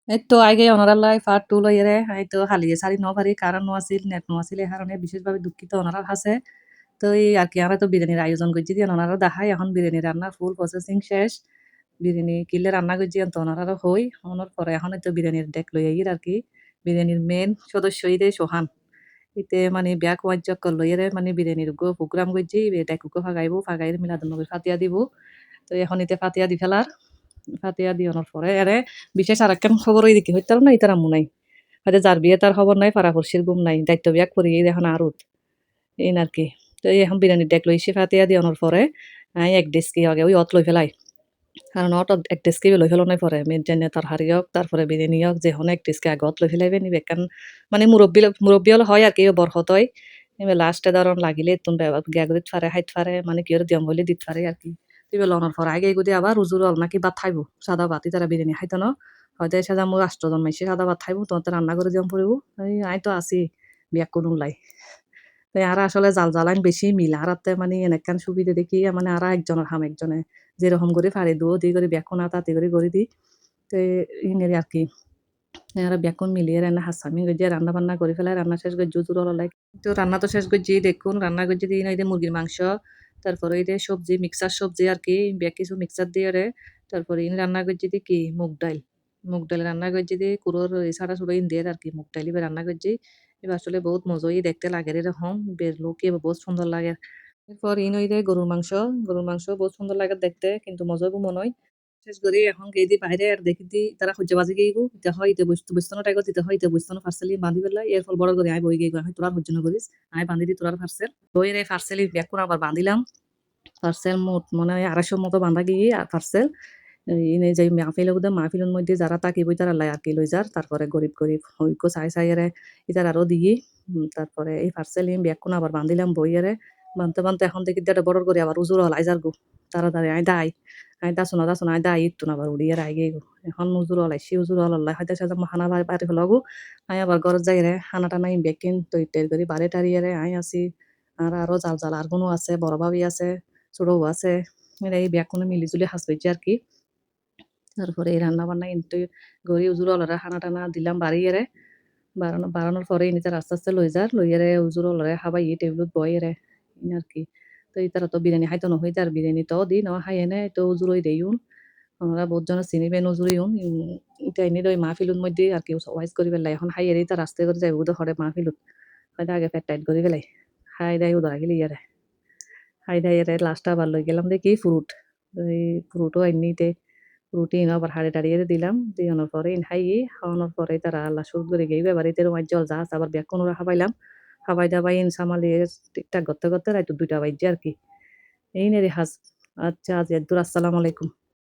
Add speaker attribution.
Speaker 1: এই তো আগে অনারার পার্ট 2 লইয়েরে এই তো হালিয়ে সারি ন পারি কারণ নো আছিল নেট নো আছিল এই কারণে বিশেষভাবে দুঃখিত ওনারার কাছে। তো এই আর কি আমরা তো বিরিয়ানির আয়োজন করছি দিয়ে ওনারা দেখাই এখন বিরিয়ানি রান্নার ফুল প্রসেসিং শেষ। বিরিয়ানি কিলে রান্না করছি তো ওনারারও হই হওয়ার পরে এখন তো বিরিয়ানির ডেক লই আইর আর কি। বিরিয়ানির মেন সদস্য ইদে সোহান। ইতে মানে ব্যাক ওয়াজ্জাক লইয়েরে মানে বিরিয়ানির গো প্রোগ্রাম করছি ডেকুকে ফাগাইবো ফাগাইর মিলাদুন নবী ফাতিয়া দিব। তো এখন ইতে ফাতিয়া দি ফেলার। ফাতিয়া দিওনোর পরে এরে বিশেষ আরেকখান খবর ওইদিকে হইতাম না ইতার আম্মু নাই। হয়তো যার বিয়ে তার খবর নাই পাড়াপড়শির গুম নাই দায়িত্ব বিয়াক করি এখন আরুত এই আর কি। তো এই এখন বিরিয়ানির ডেক লইছি ফাতিয়া দিওনোর পরে এক ডেস্কি আগে ওই অত লই ফেলাই কারণ অত এক ডেস্কি লই ফেলনের পরে মেন জেনে তরকারি হোক তারপরে বিরিয়ানি হোক যে হন এক ডেস্কি আগে অত লই ফেলাইবে নিবে কারণ মানে মুরব্বী হলে হয় আর কি বরকত হয় এবার লাস্টে ধরন লাগিলে তুন গেগুদিত ফারে হাইত ফারে মানে কি দিয়ম বলে দিত ফারে আর কি তুই লনের পর আগে এগুদি আবার রুজুর হল নাকি ভাত খাইব সাদা ভাত তারা বিরিয়ানি খাইতো না হয়তো সাদা মোর রাষ্ট্র জন্মাইছে সাদা ভাত খাইব তোমার রান্না করে দিয়ম পড়িব আই তো আছি বিয়াক কোনো লাই তাই আর আসলে জাল জ্বালান বেশি মিল আর মানে এনেকান সুবিধা দেখি মানে আর একজনের হাম একজনে যেরকম করে ফাড়ে দুও দি করে ব্যাকুন তাতে করে দি তো ইনের আর কি আর ব্যাকুন মিলিয়ে রান্না হাসামি গজিয়ে রান্না বান্না করে ফেলায় রান্না শেষ করে জুতুর লাই তো রান্না তো শেষ করছি দেখুন রান্না করছি দিই না মুরগির মাংস তারপরে এই যে সবজি মিক্সার সবজি আর কি ব্যাগ কিছু মিক্সার দিয়ে রে তারপরে ইন রান্না করছি দি কি মুগ ডাল রান্না করছি দি কুড়োর সারা সুড়ো ইন দিয়ে আর কি মুগ ডাল এবার রান্না করছি এবার আসলে বহুত মজাই দেখতে লাগে এরকম বের লোক এবার বহুত সুন্দর লাগে এরপর ইন ওই যে গরুর মাংস বহুত সুন্দর লাগে দেখতে কিন্তু মজাবো মনে হয় শেষ করি এখন গেই দি বাইরে আর দেখি দি তারা সহ্য বাজি গেইব ইতা হয় ইতে বস্তু টাইগত ইতে হয় ইতে বস্তু পার্সেলি বাঁধি পেলাই এর ফল বড় করে আই বই গেই হয় তোরার সহ্য করিস আই বাঁধি দি তোরার পার্সেল বইয়ের এই পার্সেলি ব্যাক করে আবার বাঁধিলাম পার্সেল মোট মনে হয় 250 মতো বাঁধা গিয়ে পার্সেল ইনে যাই মাহফিলের মধ্যে যারা তাকিবই তারা লাই আর কি লই যার তারপরে গরিব হইকো চাই এরে ইতার আরো দিই তারপরে এই পার্সেল ব্যাগ কোন আবার বাঁধিলাম বইয়েরে বানতে এখন দেখি একটা বড় করে আবার উজুর হল আইজার গো তাড়াতাড়ি আই দাসুনা আই দাই ইত্তুন আবার উড়িয়ে আইগে গো এখন উজুর হল আইসি উজুর হল আল্লাহ হয়তো সাজা খানা বাড়ি হল গো আই আবার ঘর যাই রে খানা টানা বেকিন তৈরি করি বাড়ি টাড়িয়ে রে আই আসি আর আরো জাল আর কোনো আছে বড় ভাবি আছে ছোট বউ আছে এরা এই ব্যাগ কোনো মিলিজুলি হাসবেছে আর কি তারপরে এই রান্না বান্না কিন্তু গড়ি উজুর অলরে খানা টানা দিলাম বাড়িয়ে বাড়ানোর পরে ইনিতার আস্তে লই যার লইয়ারে উজুর অলরে খাবাই টেবিলত বইয়েরে ইন আর কি তো ইতারা তো বিরিয়ানি খাইতো নহই তার বিরিয়ানি তো দি ন খাই এনে তো উজুরই দেইউন ওনারা বহুত জন চিনিবেন উজুরিউন এটা এনে ওই মাহফিলুর মধ্যে আর কি ওয়াইজ করি পেলাই এখন খাই এরি তার রাস্তায় করে যাই উদে হরে মাহফিলত হয়তো আগে পেট টাইট করি পেলাই খাই দেয় উদরা গেলি ইয়ারে খাই দেয় এরে লাস্ট আবার লই গেলাম দেখি ফ্রুট এই ফ্রুটও এমনিতে রুটিন আবার হাঁড়ি টাড়িয়ে দিলাম দিয়ানোর পরে খাইয়ে খাওয়ানোর পরে তারা আল্লাহ শুরু করে গেইবে বাড়িতে রুমার জল যা আছে আবার ব্যাগ কোনো খাবাইলাম খাবাই দাবাই সামালিয়ে ঠিকঠাক করতে রাইতো 2টা বাজছে আর কি এই নে রে হাজ আচ্ছা আজ এদুর আসসালামু আলাইকুম